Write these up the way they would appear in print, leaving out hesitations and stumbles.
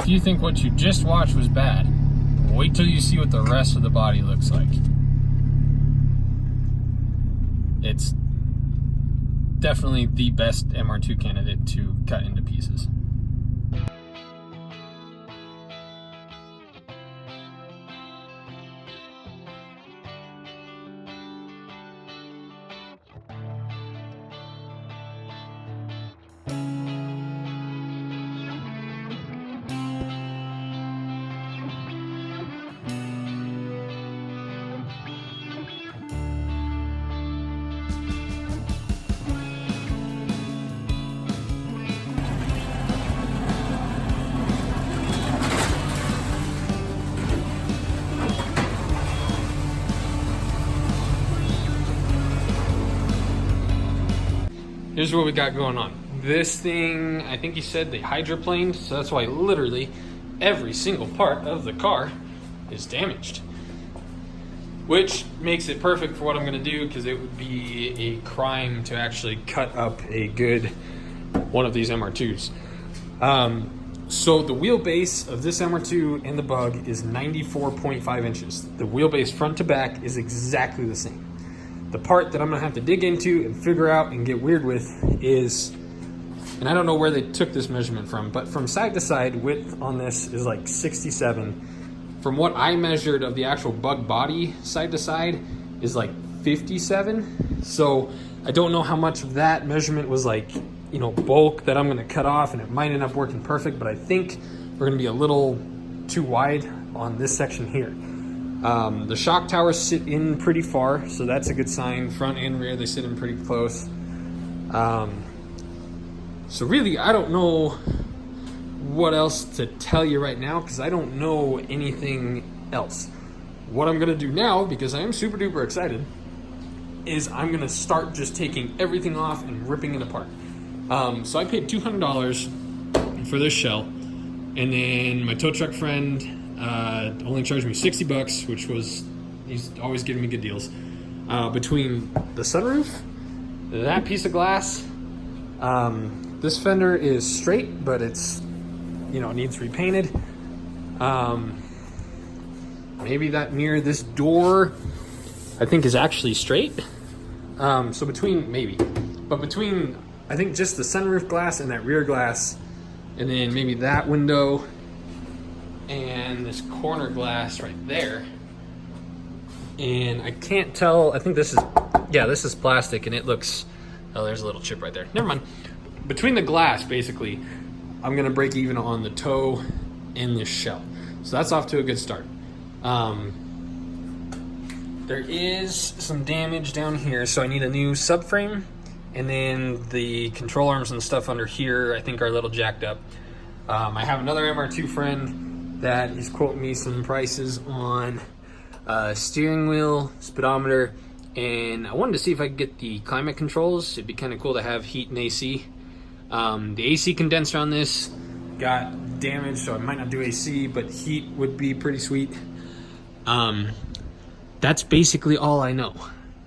if you think what you just watched was bad, wait till you see what the rest of the body looks like. It's definitely the best MR2 candidate to cut into pieces. Here's what we got going on. This thing, I think he said they hydroplaned, so that's why literally every single part of the car is damaged. Which makes it perfect for what I'm gonna do, because it would be a crime to actually cut up a good one of these MR2s. So the wheelbase of this MR2 and the Bug is 94.5 inches. The wheelbase front to back is exactly the same. The part that I'm gonna have to dig into and figure out and get weird with is, and I don't know where they took this measurement from, but from side to side, width on this is like 67. From what I measured of the actual Bug body side to side is like 57. So I don't know how much of that measurement was like, you know, bulk that I'm gonna cut off, and it might end up working perfect, but I think we're gonna be a little too wide on this section here. The shock towers sit in pretty far, so that's a good sign. Front and rear, they sit in pretty close. So really, I don't know what else to tell you right now, because I don't know anything else. What I'm gonna do now, because I am super duper excited, is I'm gonna start just taking everything off and ripping it apart. So I paid $200 for this shell, and then my tow truck friend only charged me 60 bucks, which was, he's always giving me good deals. Between the sunroof, that piece of glass, this fender is straight, but it's, you know, needs repainted. Maybe that mirror, this door, I think is actually straight. So between, maybe, but between, I think just the sunroof glass and that rear glass, and then maybe that window, and this corner glass right there, and I can't tell, I think this is, yeah, this is plastic, and it looks, oh, there's a little chip right there, never mind. Between the glass, basically, I'm gonna break even on the toe and this shell, so that's off to a good start. There is some damage down here, so I need a new subframe, and then the control arms and stuff under here I think are a little jacked up. I have another MR2 friend that is quoting me some prices on steering wheel, speedometer, and I wanted to see if I could get the climate controls. It'd be kind of cool to have heat and AC. The AC condenser on this got damaged, so I might not do AC, but heat would be pretty sweet. That's basically all I know.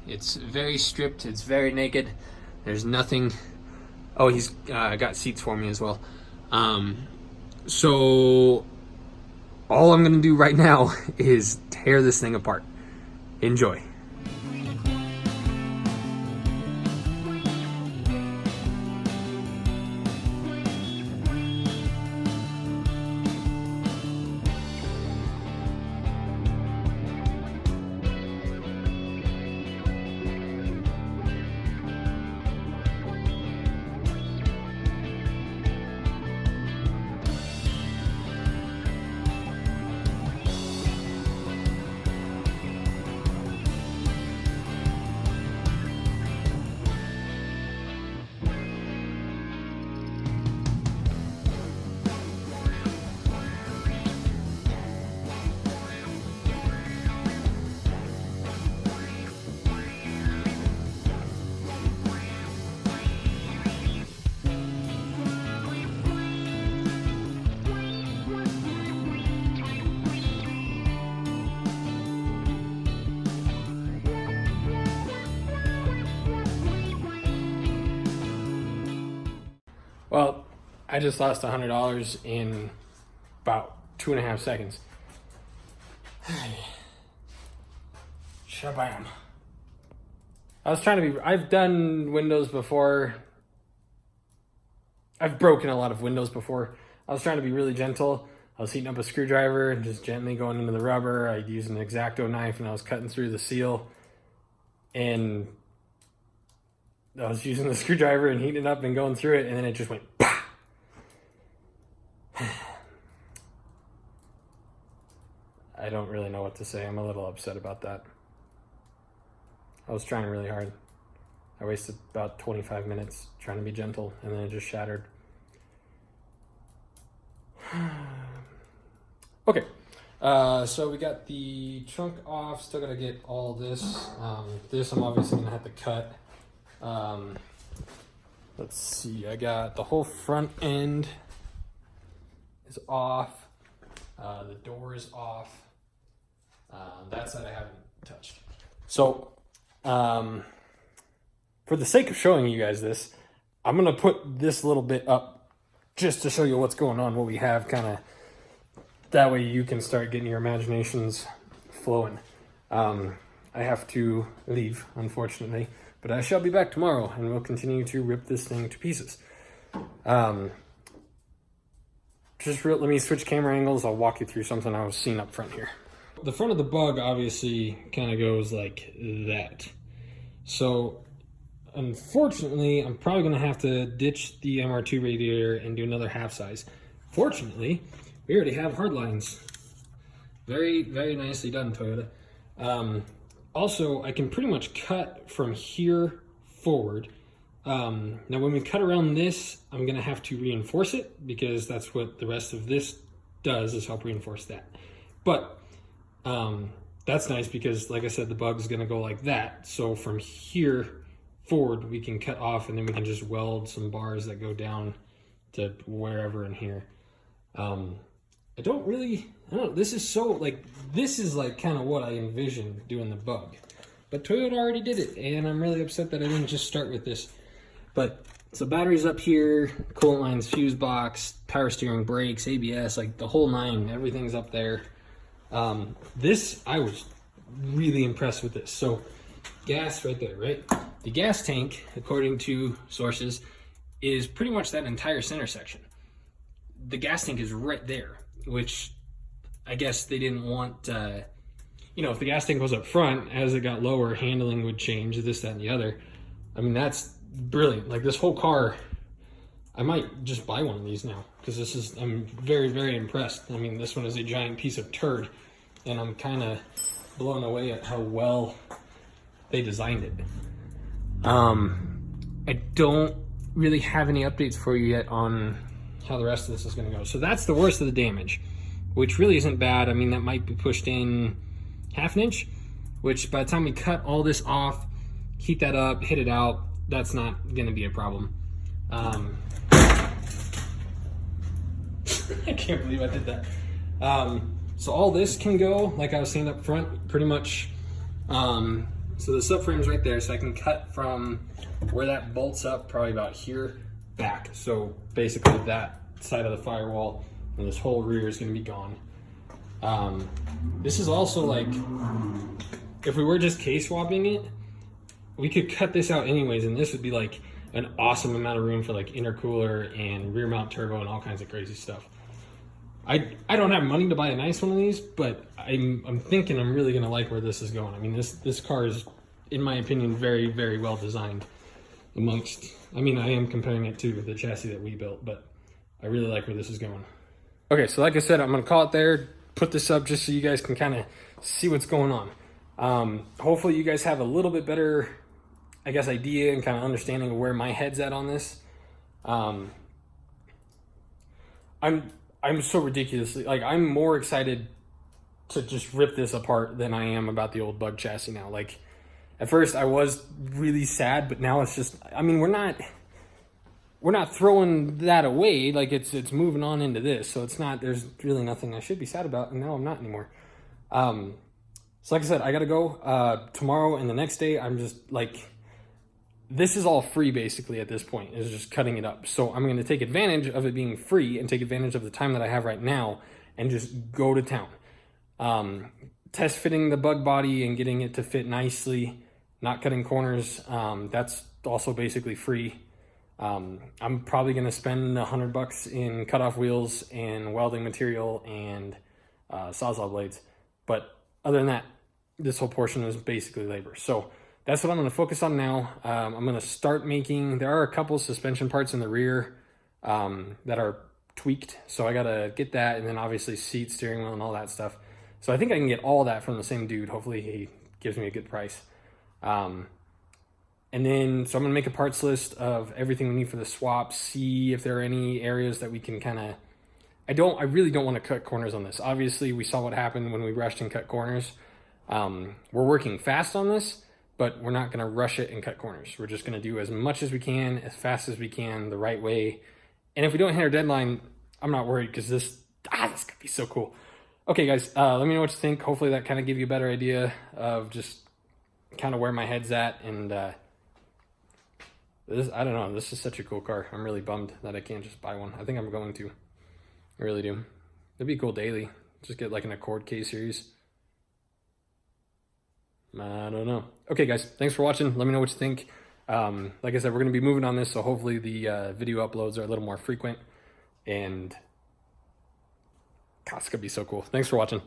It's very stripped, it's very naked. There's nothing. Oh, he's got seats for me as well. So all I'm gonna do right now is tear this thing apart. Enjoy. Well, I just lost $100 in about 2.5 seconds. Shabam. I was trying to be, I've done windows before. I've broken a lot of windows before. I was trying to be really gentle. I was heating up a screwdriver and just gently going into the rubber. I used an X-Acto knife and I was cutting through the seal. And I was using the screwdriver and heating it up and going through it, and then it just went pah! I don't really know what to say. I'm a little upset about that. I was trying really hard. I wasted about 25 minutes trying to be gentle, and then it just shattered. Okay, so we got the trunk off. Still gotta get all this. This I'm obviously gonna have to cut. Let's see, I got the whole front end is off. The door is off. That side I haven't touched. So, for the sake of showing you guys this, I'm gonna put this little bit up just to show you what's going on, what we have, kind of, that way you can start getting your imaginations flowing. I have to leave, unfortunately, but I shall be back tomorrow and we'll continue to rip this thing to pieces. Let me switch camera angles. I'll walk you through something I was seeing up front here. The front of the Bug obviously kind of goes like that. So unfortunately, I'm probably gonna have to ditch the MR2 radiator and do another half size. Fortunately, we already have hard lines. Very, very nicely done, Toyota. Also, I can pretty much cut from here forward. Now when we cut around this, I'm gonna have to reinforce it because that's what the rest of this does, is help reinforce that. But that's nice because, like I said, the Bug is gonna go like that. So from here forward, we can cut off and then we can just weld some bars that go down to wherever in here. I don't know, this is so, like, this is like kind of what I envisioned doing the Bug. But Toyota already did it, and I'm really upset that I didn't just start with this. But, so batteries up here, coolant lines, fuse box, power steering, brakes, ABS, like the whole nine, everything's up there. This, I was really impressed with this. So, gas right there, right? The gas tank, according to sources, is pretty much that entire center section. The gas tank is right there, which I guess they didn't want, you know, if the gas tank was up front, as it got lower, handling would change, this, that, and the other. I mean, that's brilliant. Like, this whole car, I might just buy one of these now, because this is, I'm very, very impressed. I mean, this one is a giant piece of turd, and I'm kind of blown away at how well they designed it. I don't really have any updates for you yet on how the rest of this is going to go. So that's the worst of the damage, which really isn't bad. I mean, that might be pushed in 1/2 inch, which by the time we cut all this off, heat that up, hit it out, that's not going to be a problem. I can't believe I did that. So all this can go, like I was saying up front, pretty much. So the subframe's right there, so I can cut from where that bolts up, probably about here, back. So basically that side of the firewall and this whole rear is going to be gone. This is also like, if we were just case swapping it, we could cut this out anyways, and this would be like an awesome amount of room for like intercooler and rear mount turbo and all kinds of crazy stuff. I don't have money to buy a nice one of these, but I'm thinking I'm really gonna like where this is going. I mean, this car is, in my opinion, very, very well designed. Amongst, I mean, I am comparing it to the chassis that we built, but I really like where this is going. Okay, so like I said, I'm gonna call it there, put this up just so you guys can kind of see what's going on. Hopefully you guys have a little bit better, I guess, idea and kind of understanding of where my head's at on this. I'm so ridiculously, like, I'm more excited to just rip this apart than I am about the old Bug chassis now. Like, at first I was really sad, but now it's just, I mean, we're not throwing that away. Like, it's moving on into this, so it's not, there's really nothing I should be sad about, and now I'm not anymore. So like I said, I gotta go tomorrow, and the next day I'm just like, this is all free basically at this point, is just cutting it up. So I'm going to take advantage of it being free and take advantage of the time that I have right now and just go to town. Test fitting the bug body and getting it to fit nicely, not cutting corners. That's also basically free. I'm probably going to spend $100 in cutoff wheels and welding material and Sawzall blades. But other than that, this whole portion is basically labor. So that's what I'm going to focus on now. I'm going to start making, there are a couple suspension parts in the rear that are tweaked. So I got to get that, and then obviously seat, steering wheel, and all that stuff. So I think I can get all that from the same dude. Hopefully he gives me a good price. And then, so I'm going to make a parts list of everything we need for the swap, see if there are any areas that we can kind of, I really don't want to cut corners on this. Obviously, we saw what happened when we rushed and cut corners. We're working fast on this, but we're not going to rush it and cut corners. We're just going to do as much as we can, as fast as we can, the right way. And if we don't hit our deadline, I'm not worried, because this could be so cool. Okay, guys, let me know what you think. Hopefully that kind of gave you a better idea of just kind of where my head's at. And this, I don't know, this is such a cool car. I'm really bummed that I can't just buy one. I think I'm going to. I really do. It'd be cool daily. Just get like an Accord K series. I don't know. Okay, guys, thanks for watching. Let me know what you think. Like I said, we're going to be moving on this, so hopefully the video uploads are a little more frequent. And God, it's going to be so cool. Thanks for watching.